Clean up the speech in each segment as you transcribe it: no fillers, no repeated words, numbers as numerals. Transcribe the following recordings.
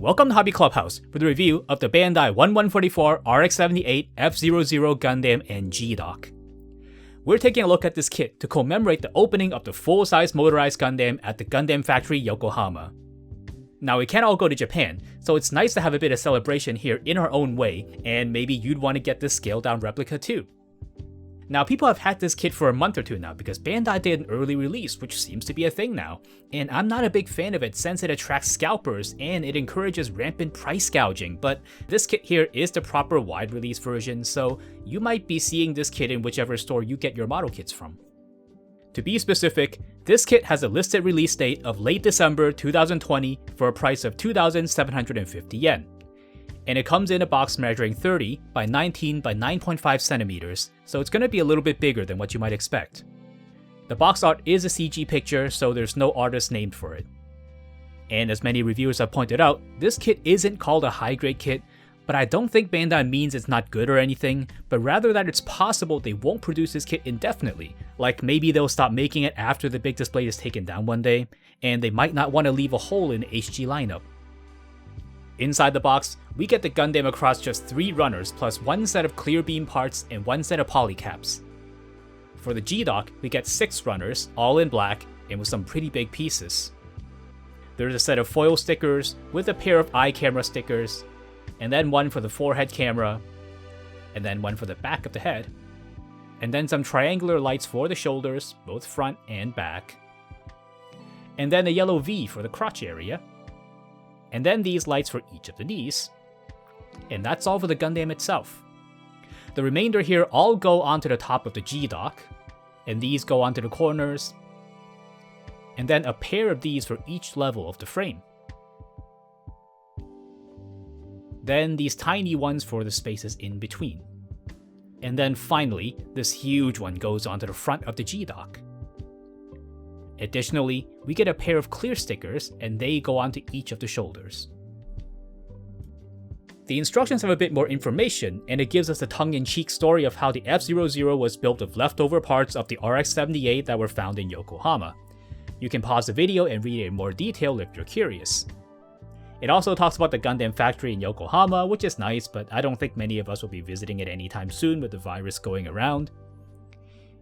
Welcome to Hobby Clubhouse for the review of the Bandai 1144 RX-78F00 Gundam and GDock. We're taking a look at this kit to commemorate the opening of the full-size motorized Gundam at the Gundam Factory Yokohama. Now we can't all go to Japan, so it's nice to have a bit of celebration here in our own way, and maybe you'd want to get this scaled down replica too. Now people have had this kit for a month or two now because Bandai did an early release, which seems to be a thing now, and I'm not a big fan of it since it attracts scalpers and it encourages rampant price gouging, but this kit here is the proper wide release version, so you might be seeing this kit in whichever store you get your model kits from. To be specific, this kit has a listed release date of late December 2020 for a price of 2,750 yen. And it comes in a box measuring 30 by 19 by 9.5 centimeters, so it's going to be a little bit bigger than what you might expect. The box art is a CG picture, so there's no artist named for it. And as many reviewers have pointed out, this kit isn't called a high-grade kit, but I don't think Bandai means it's not good or anything, but rather that it's possible they won't produce this kit indefinitely, like maybe they'll stop making it after the big display is taken down one day, and they might not want to leave a hole in the HG lineup. Inside the box, we get the Gundam across just 3 runners plus 1 set of clear beam parts and 1 set of polycaps. For the GDock, we get 6 runners, all in black, and with some pretty big pieces. There's a set of foil stickers with a pair of eye camera stickers, and then one for the forehead camera, and then one for the back of the head, and then some triangular lights for the shoulders, both front and back, and then a yellow V for the crotch area, and then these lights for each of the knees, and that's all for the Gundam itself. The remainder here all go onto the top of the GDock, and these go onto the corners, and then a pair of these for each level of the frame. Then these tiny ones for the spaces in between. And then finally, this huge one goes onto the front of the GDock. Additionally, we get a pair of clear stickers, and they go onto each of the shoulders. The instructions have a bit more information, and it gives us a tongue-in-cheek story of how the F00 was built of leftover parts of the RX-78 that were found in Yokohama. You can pause the video and read it in more detail if you're curious. It also talks about the Gundam factory in Yokohama, which is nice, but I don't think many of us will be visiting it anytime soon with the virus going around.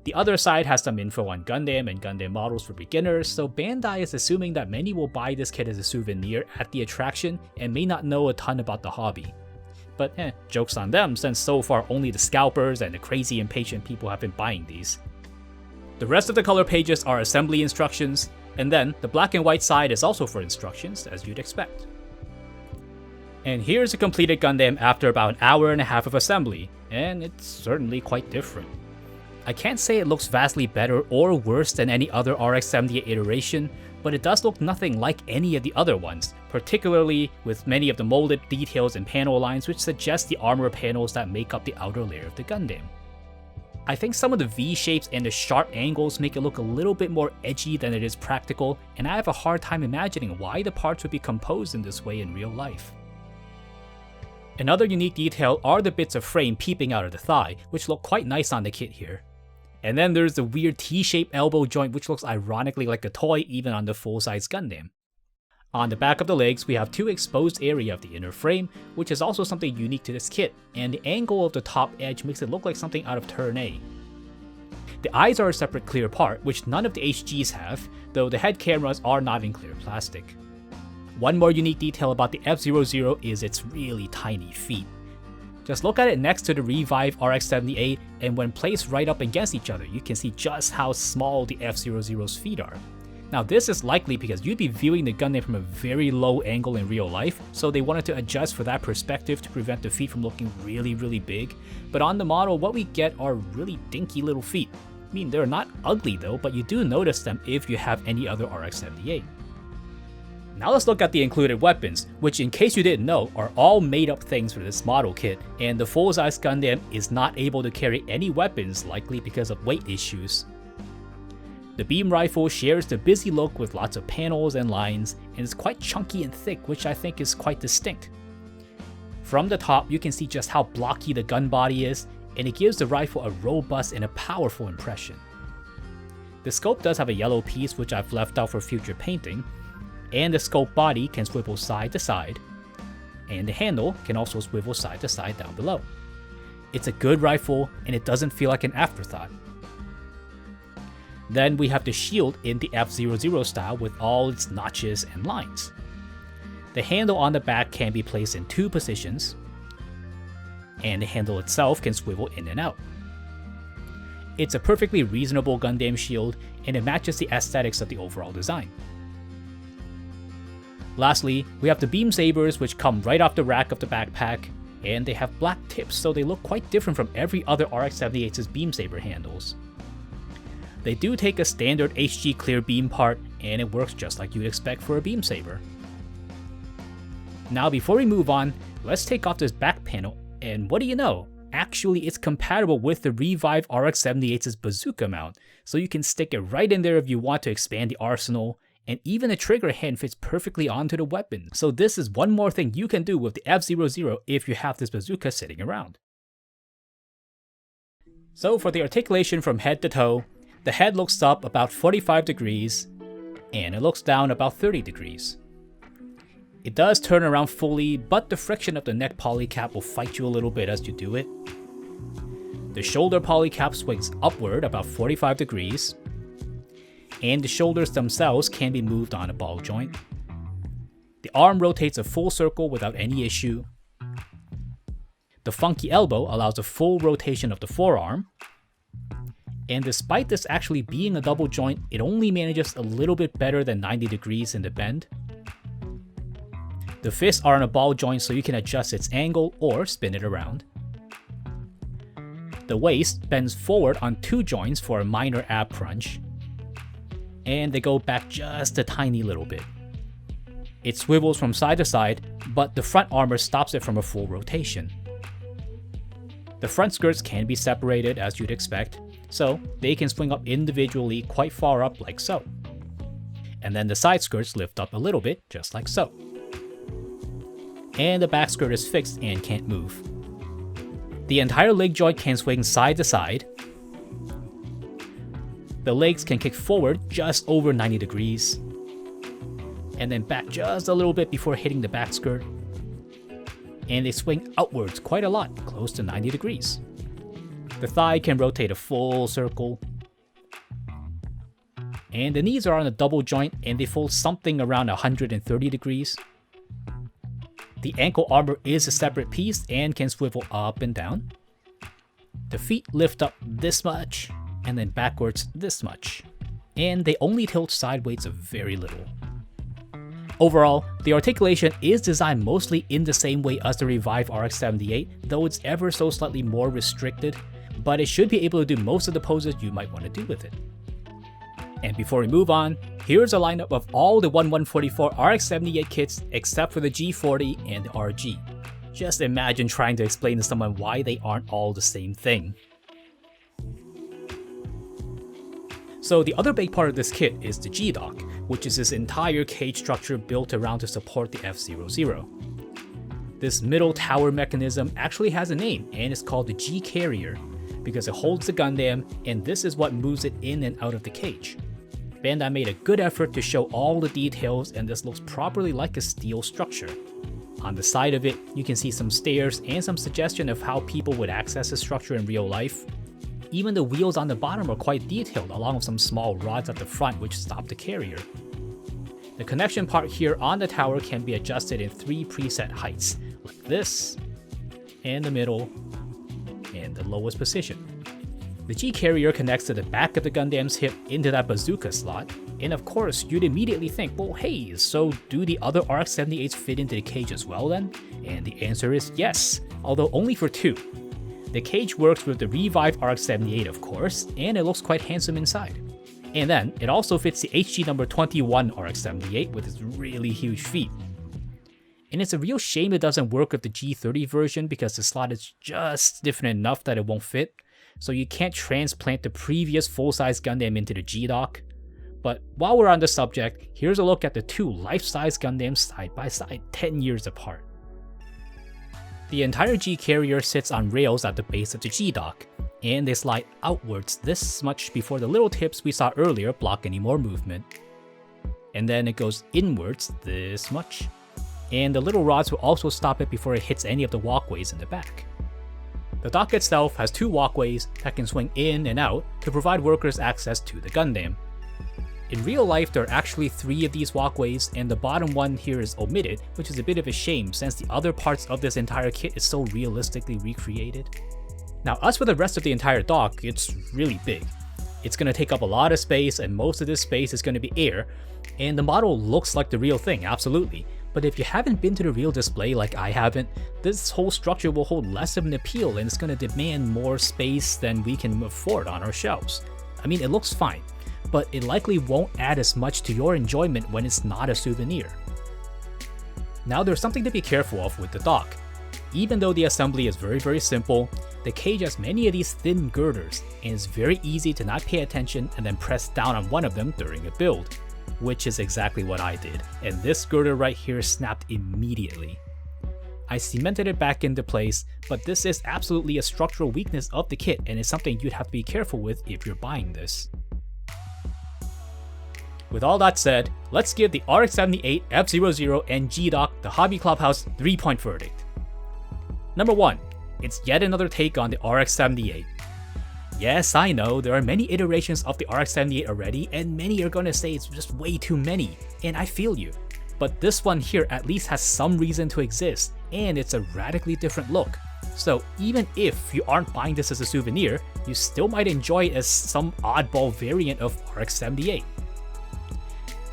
The other side has some info on Gundam and Gundam models for beginners, so Bandai is assuming that many will buy this kit as a souvenir at the attraction and may not know a ton about the hobby. But joke's on them, since so far only the scalpers and the crazy impatient people have been buying these. The rest of the color pages are assembly instructions, and then the black and white side is also for instructions, as you'd expect. And here's a completed Gundam after about an hour and a half of assembly, and it's certainly quite different. I can't say it looks vastly better or worse than any other RX-78 iteration, but it does look nothing like any of the other ones, particularly with many of the molded details and panel lines which suggest the armor panels that make up the outer layer of the Gundam. I think some of the V-shapes and the sharp angles make it look a little bit more edgy than it is practical, and I have a hard time imagining why the parts would be composed in this way in real life. Another unique detail are the bits of frame peeping out of the thigh, which look quite nice on the kit here. And then there's the weird T-shaped elbow joint which looks ironically like a toy even on the full-size Gundam. On the back of the legs, we have 2 exposed area of the inner frame, which is also something unique to this kit, and the angle of the top edge makes it look like something out of Turn A. The eyes are a separate clear part, which none of the HGs have, though the head cameras are not in clear plastic. One more unique detail about the F00 is its really tiny feet. Just look at it next to the revived RX-78, and when placed right up against each other, you can see just how small the F00's feet are. Now this is likely because you'd be viewing the Gundam from a very low angle in real life, so they wanted to adjust for that perspective to prevent the feet from looking really big, but on the model what we get are really dinky little feet. I mean, they're not ugly though, but you do notice them if you have any other RX-78. Now let's look at the included weapons, which in case you didn't know are all made up things for this model kit, and the full-size Gundam is not able to carry any weapons, likely because of weight issues. The beam rifle shares the busy look with lots of panels and lines, and is quite chunky and thick, which I think is quite distinct. From the top you can see just how blocky the gun body is, and it gives the rifle a robust and a powerful impression. The scope does have a yellow piece which I've left out for future painting, and the scope body can swivel side to side, and the handle can also swivel side to side down below. It's a good rifle, and it doesn't feel like an afterthought. Then we have the shield in the F00 style with all its notches and lines. The handle on the back can be placed in 2 positions, and the handle itself can swivel in and out. It's a perfectly reasonable Gundam shield, and it matches the aesthetics of the overall design. Lastly, we have the beam sabers, which come right off the rack of the backpack, and they have black tips, so they look quite different from every other RX-78's beam saber handles. They do take a standard HG clear beam part, and it works just like you'd expect for a beam saber. Now before we move on, let's take off this back panel, and what do you know? Actually, it's compatible with the revived RX-78's bazooka mount, so you can stick it right in there if you want to expand the arsenal, and even the trigger hand fits perfectly onto the weapon. So this is one more thing you can do with the F00 if you have this bazooka sitting around. So for the articulation from head to toe, the head looks up about 45 degrees, and it looks down about 30 degrees. It does turn around fully, but the friction of the neck polycap will fight you a little bit as you do it. The shoulder polycap swings upward about 45 degrees, and the shoulders themselves can be moved on a ball joint. The arm rotates a full circle without any issue. The funky elbow allows a full rotation of the forearm. And despite this actually being a double joint, it only manages a little bit better than 90 degrees in the bend. The fists are on a ball joint, so you can adjust its angle or spin it around. The waist bends forward on 2 joints for a minor ab crunch, and they go back just a tiny little bit. It swivels from side to side, but the front armor stops it from a full rotation. The front skirts can be separated as you'd expect, so they can swing up individually quite far up like so. And then the side skirts lift up a little bit, just like so. And the back skirt is fixed and can't move. The entire leg joint can swing side to side. The legs can kick forward just over 90 degrees, and then back just a little bit before hitting the back skirt. And they swing outwards quite a lot, close to 90 degrees. The thigh can rotate a full circle. And the knees are on a double joint, and they fold something around 130 degrees. The ankle armor is a separate piece and can swivel up and down. The feet lift up this much, and then backwards this much. And they only tilt sideways a very little. Overall, the articulation is designed mostly in the same way as the revived RX-78, though it's ever so slightly more restricted, but it should be able to do most of the poses you might want to do with it. And before we move on, here's a lineup of all the 1144 RX-78 kits except for the G40 and the RG. Just imagine trying to explain to someone why they aren't all the same thing. So the other big part of this kit is the GDock, which is this entire cage structure built around to support the F00. This middle tower mechanism actually has a name, and it's called the G Carrier, because it holds the Gundam, and this is what moves it in and out of the cage. Bandai made a good effort to show all the details, and this looks properly like a steel structure. On the side of it, you can see some stairs and some suggestion of how people would access the structure in real life. Even the wheels on the bottom are quite detailed, along with some small rods at the front which stop the carrier. The connection part here on the tower can be adjusted in 3 preset heights, like this, and the middle, and the lowest position. The G carrier connects to the back of the Gundam's hip into that bazooka slot, and of course you'd immediately think, well hey, so do the other RX-78s fit into the cage as well then? And the answer is yes, although only for 2. The cage works with the revived RX-78 of course, and it looks quite handsome inside. And then, it also fits the HG number 21 RX-78 with its really huge feet. And it's a real shame it doesn't work with the G30 version because the slot is just different enough that it won't fit, so you can't transplant the previous full-size Gundam into the GDock. But while we're on the subject, here's a look at the 2 life-size Gundams side by side 10 years apart. The entire G carrier sits on rails at the base of the GDock, and they slide outwards this much before the little tips we saw earlier block any more movement. And then it goes inwards this much, and the little rods will also stop it before it hits any of the walkways in the back. The dock itself has 2 walkways that can swing in and out to provide workers access to the Gundam. In real life, there are actually 3 of these walkways, and the bottom one here is omitted, which is a bit of a shame since the other parts of this entire kit is so realistically recreated. Now, as for the rest of the entire dock, it's really big. It's going to take up a lot of space, and most of this space is going to be air, and the model looks like the real thing, absolutely. But if you haven't been to the real display like I haven't, this whole structure will hold less of an appeal and it's going to demand more space than we can afford on our shelves. I mean, it looks fine, but it likely won't add as much to your enjoyment when it's not a souvenir. Now, there's something to be careful of with the dock. Even though the assembly is very simple, the cage has many of these thin girders, and it's very easy to not pay attention and then press down on one of them during a build, which is exactly what I did, and this girder right here snapped immediately. I cemented it back into place, but this is absolutely a structural weakness of the kit and is something you'd have to be careful with if you're buying this. With all that said, let's give the RX-78F00 and GDock the Hobby Clubhouse 3-point verdict. Number 1. It's yet another take on the RX-78. Yes, I know, there are many iterations of the RX-78 already, and many are gonna say it's just way too many, and I feel you. But this one here at least has some reason to exist, and it's a radically different look. So even if you aren't buying this as a souvenir, you still might enjoy it as some oddball variant of RX-78.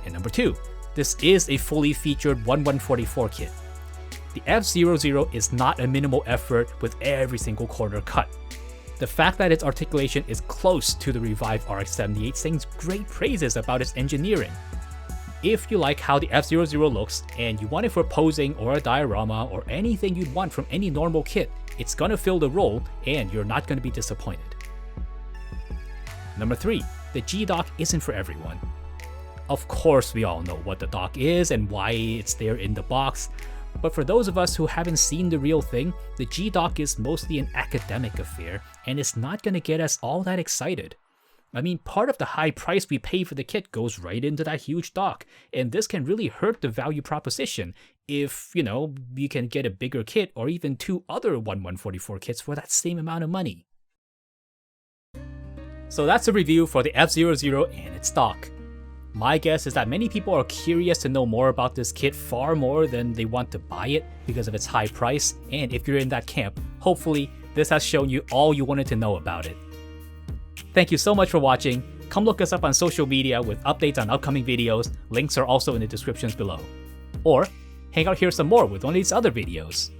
And number 2, this is a fully featured 1144 kit. The F00 is not a minimal effort with every single corner cut. The fact that its articulation is close to the revived RX-78 sings great praises about its engineering. If you like how the F00 looks and you want it for posing or a diorama or anything you'd want from any normal kit, it's gonna fill the role and you're not gonna be disappointed. Number 3, the GDock isn't for everyone. Of course, we all know what the dock is and why it's there in the box, but for those of us who haven't seen the real thing, the GDock is mostly an academic affair, and it's not gonna get us all that excited. I mean, part of the high price we pay for the kit goes right into that huge dock, and this can really hurt the value proposition if, you can get a bigger kit or even 2 other 1144 kits for that same amount of money. So that's a review for the F00 and its dock. My guess is that many people are curious to know more about this kit far more than they want to buy it because of its high price, and if you're in that camp, hopefully this has shown you all you wanted to know about it. Thank you so much for watching. Come look us up on social media with updates on upcoming videos, links are also in the descriptions below. Or hang out here some more with one of these other videos.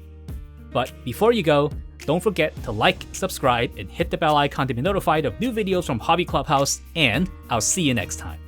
But before you go, don't forget to like, subscribe, and hit the bell icon to be notified of new videos from Hobby Clubhouse, and I'll see you next time.